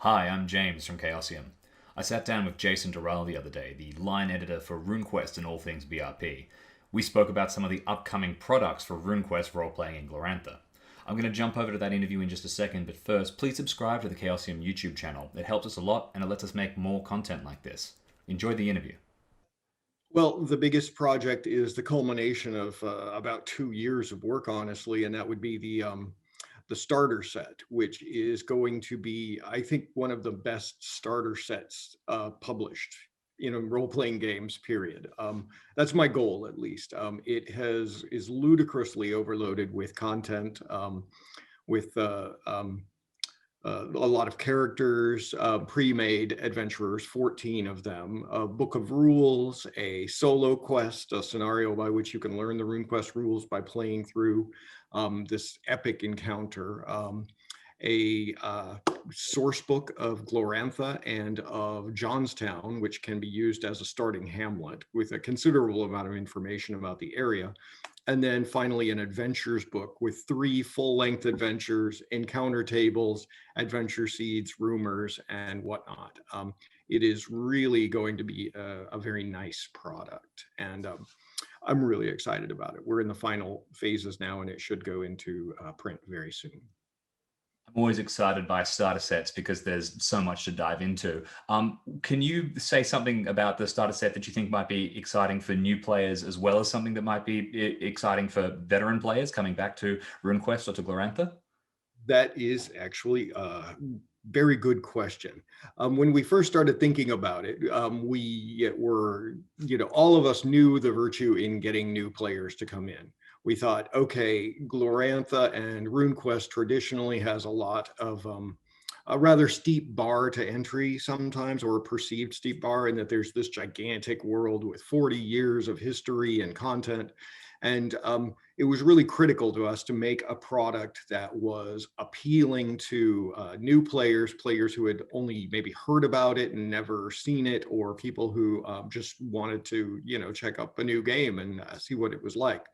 Hi, I'm James from Chaosium. I sat down with Jason Durall the other day, the line editor for RuneQuest and all things BRP. We spoke about some of the upcoming products for RuneQuest role-playing in Glorantha. I'm going to jump over to that interview in just a second, but first, please subscribe to the Chaosium YouTube channel. It helps us a lot, and it lets us make more content like this. Enjoy the interview. Well, the biggest project is the culmination of about 2 years of work, honestly, and that would be the starter set, which is going to be, I think, one of the best starter sets published in role-playing games. Period. That's my goal, at least. It has is ludicrously overloaded with content, with a lot of characters, pre-made adventurers, 14 of them, a book of rules, a solo quest, a scenario by which you can learn the RuneQuest rules by playing through this epic encounter, a source book of Glorantha and of Johnstown, which can be used as a starting hamlet with a considerable amount of information about the area. And then finally, an adventures book with 3 full-length adventures, encounter tables, adventure seeds, rumors, and whatnot. It is really going to be a very nice product, and I'm really excited about it. We're in the final phases now, and it should go into print very soon. I'm always excited by starter sets because there's so much to dive into. Can you say something about the starter set that you think might be exciting for new players, as well as something that might be exciting for veteran players coming back to RuneQuest or to Glorantha? That is actually a very good question. When we first started thinking about it, we were, all of us knew the virtue in getting new players to come in. We thought, okay, Glorantha and RuneQuest traditionally has a lot of a rather steep bar to entry sometimes, or a perceived steep bar, and that there's this gigantic world with 40 years of history and content. And it was really critical to us to make a product that was appealing to new players, players who had only maybe heard about it and never seen it, or people who just wanted to, check up a new game and see what it was like.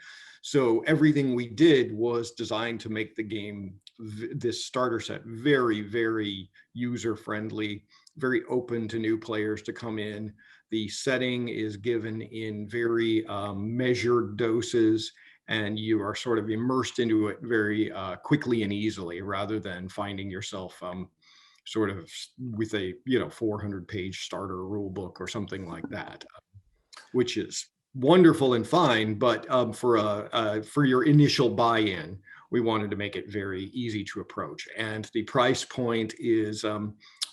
So everything we did was designed to make the game, this starter set, very, very user friendly, very open to new players to come in. The setting is given in very measured doses, and you are sort of immersed into it very quickly and easily, rather than finding yourself sort of with a 400-page starter rule book or something like that, which is wonderful and fine, but for your initial buy-in, we wanted to make it very easy to approach. And the price point is,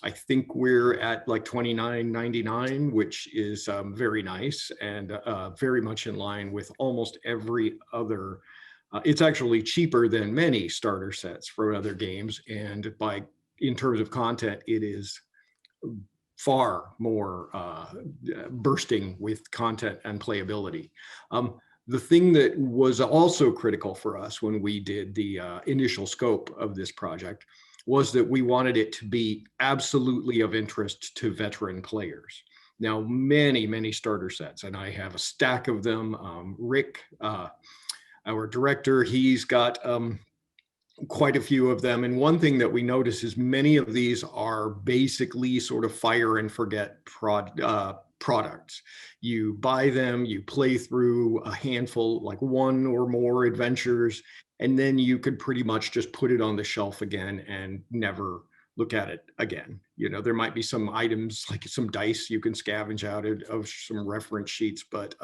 I think we're at like $29.99, which is very nice, and very much in line with almost every other. It's actually cheaper than many starter sets for other games, and in terms of content, it is far more bursting with content and playability. The thing that was also critical for us when we did the initial scope of this project was that we wanted it to be absolutely of interest to veteran players. Now, many, many starter sets, and I have a stack of them. Rick, our director, he's got quite a few of them. And one thing that we notice is many of these are basically sort of fire and forget products. You buy them, you play through a handful, like one or more adventures, and then you could pretty much just put it on the shelf again and never look at it again. There might be some items, like some dice you can scavenge out of some reference sheets, but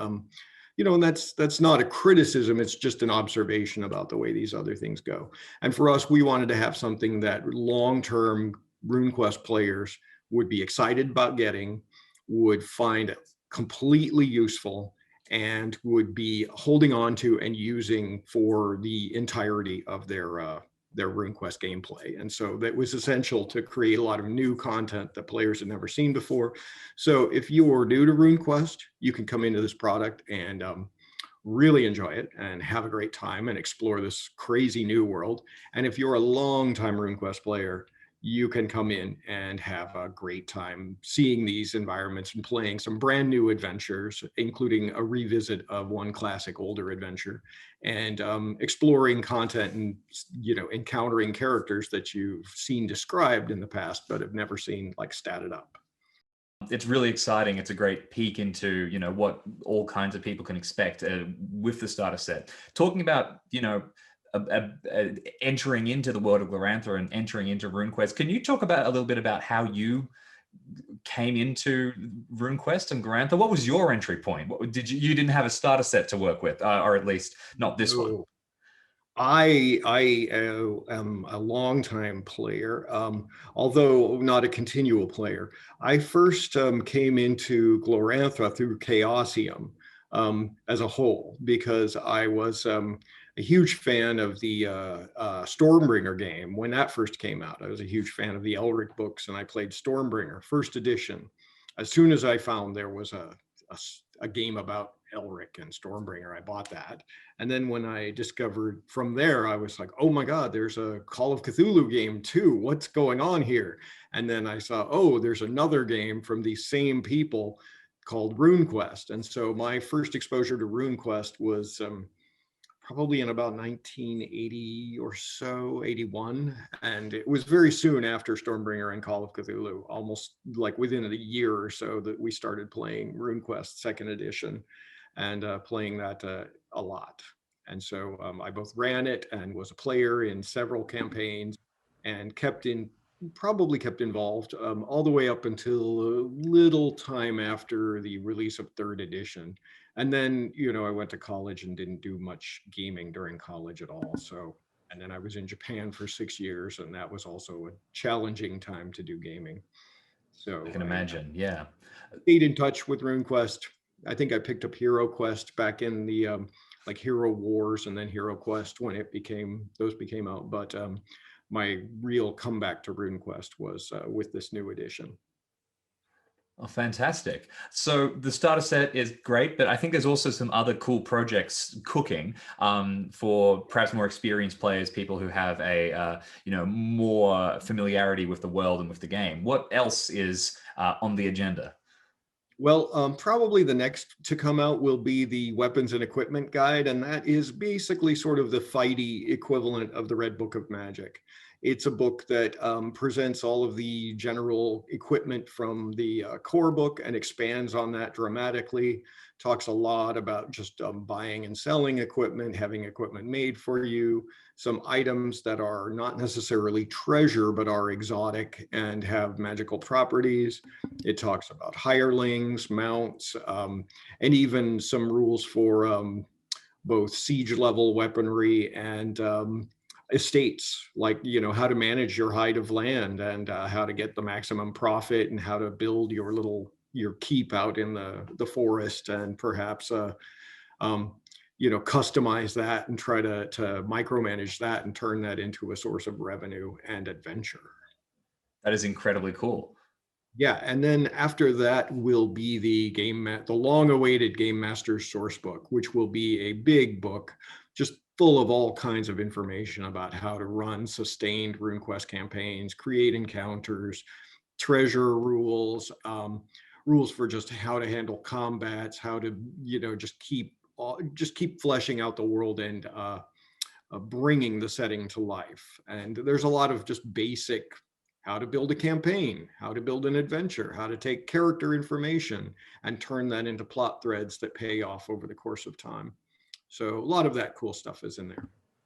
and that's not a criticism, it's just an observation about the way these other things go. And for us, we wanted to have something that long-term RuneQuest players would be excited about getting, would find completely useful, and would be holding on to and using for the entirety of their RuneQuest gameplay. And so that was essential to create a lot of new content that players had never seen before. So if you are new to RuneQuest, you can come into this product and really enjoy it and have a great time and explore this crazy new world. And if you're a long-time RuneQuest player, you can come in and have a great time seeing these environments and playing some brand new adventures, including a revisit of one classic older adventure, and exploring content and encountering characters that you've seen described in the past but have never seen like statted up. It's really exciting. It's a great peek into, what all kinds of people can expect with the starter set. Talking about, entering into the world of Glorantha and entering into RuneQuest, can you talk about a little bit about how you came into RuneQuest and Glorantha? What was your entry point? What did you didn't have a starter set to work with, or at least not this one? I am a longtime player, although not a continual player. I first came into Glorantha through Chaosium as a whole, because I was a huge fan of the Stormbringer game when that first came out. I was a huge fan of the Elric books, and I played Stormbringer first edition. As soon as I found there was a game about Elric and Stormbringer, I bought that. And then when I discovered from there, I was like, oh my God, there's a Call of Cthulhu game too. What's going on here? And then I saw, oh, there's another game from these same people called RuneQuest. And so my first exposure to RuneQuest was probably in about 1980 or so, 81. And it was very soon after Stormbringer and Call of Cthulhu, almost like within a year or so, that we started playing RuneQuest second edition and playing that a lot. And so I both ran it and was a player in several campaigns, and probably kept involved all the way up until a little time after the release of third edition. And then, I went to college and didn't do much gaming during college at all. So, and then I was in Japan for 6 years, and that was also a challenging time to do gaming. So I can imagine, yeah. Stayed in touch with RuneQuest. I think I picked up Hero Quest back in the like Hero Wars and then Hero Quest when those became out. But my real comeback to RuneQuest was with this new edition. Oh, fantastic. So the starter set is great, but I think there's also some other cool projects cooking for perhaps more experienced players, people who have a more familiarity with the world and with the game. What else is on the agenda? Well, probably the next to come out will be the Weapons and Equipment Guide, and that is basically sort of the fighty equivalent of the Red Book of Magic. It's a book that presents all of the general equipment from the core book and expands on that dramatically. Talks a lot about just buying and selling equipment, having equipment made for you, some items that are not necessarily treasure, but are exotic and have magical properties. It talks about hirelings, mounts, and even some rules for both siege level weaponry and estates, like how to manage your hide of land and how to get the maximum profit and how to build your keep out in the forest, and perhaps customize that and try to micromanage that and turn that into a source of revenue and adventure. That is incredibly cool. Yeah, and then after that will be the long-awaited Game Master's source book, which will be a big book, just full of all kinds of information about how to run sustained RuneQuest campaigns, create encounters, treasure rules, rules for just how to handle combats, how to just keep fleshing out the world and bringing the setting to life. And there's a lot of just basic how to build a campaign, how to build an adventure, how to take character information and turn that into plot threads that pay off over the course of time. So a lot of that cool stuff is in there.